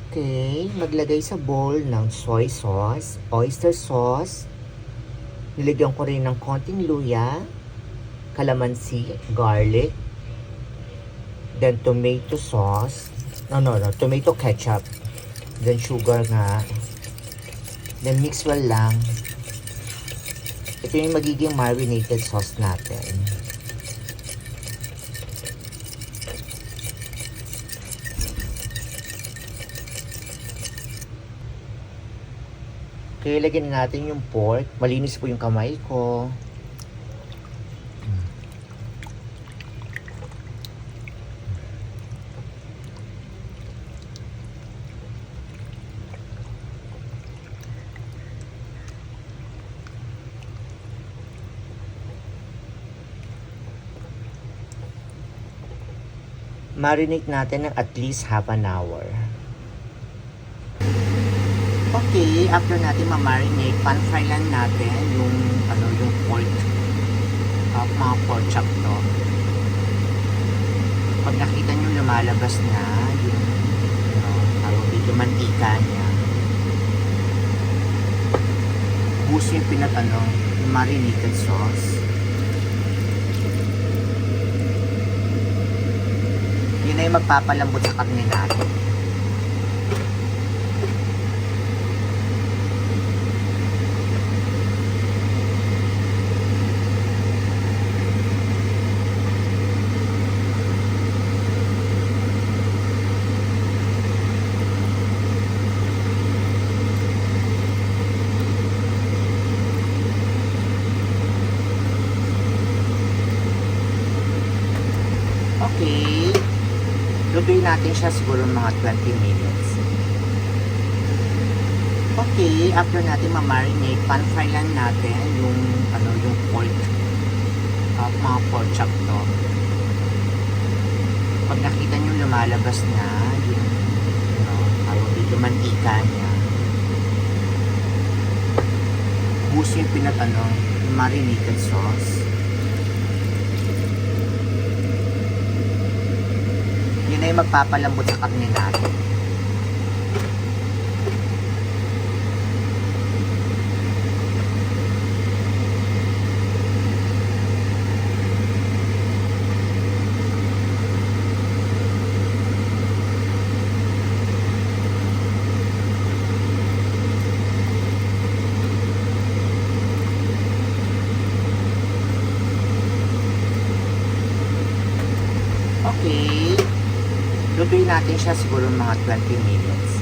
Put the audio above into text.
Okay, maglagay sa bowl ng soy sauce, oyster sauce. Nilagyan ko rin ng konting luya, calamansi, garlic, then tomato sauce. Tomato ketchup. Then sugar nga. Then mix well lang. Ito yung magiging marinated sauce natin. Kaya lagyan natin yung pork. Malinis po yung kamay ko. Marinate natin ng at least half an hour. Okay, after natin ma-marinate, pan-fry lang natin yung pork. Mga pork chop to. Pag nakita nyo lumalabas na yung tawag dito mantika niya. Buso yung marinated sauce. Yun na yung magpapalambot sa karne natin. Okay. Lutuin natin siya siguro mga 20 minutes. Okay, after natin ma-marinate, pan-fry lang natin yung pork. Mga pork chop to. Pag nakita nyo lumalabas na yung tawag dito mantika niya. Buso yung marinated sauce. Yun na yung magpapalambot sa karne natin. Okay. Lutuin natin siya siguro mga 20 minutes.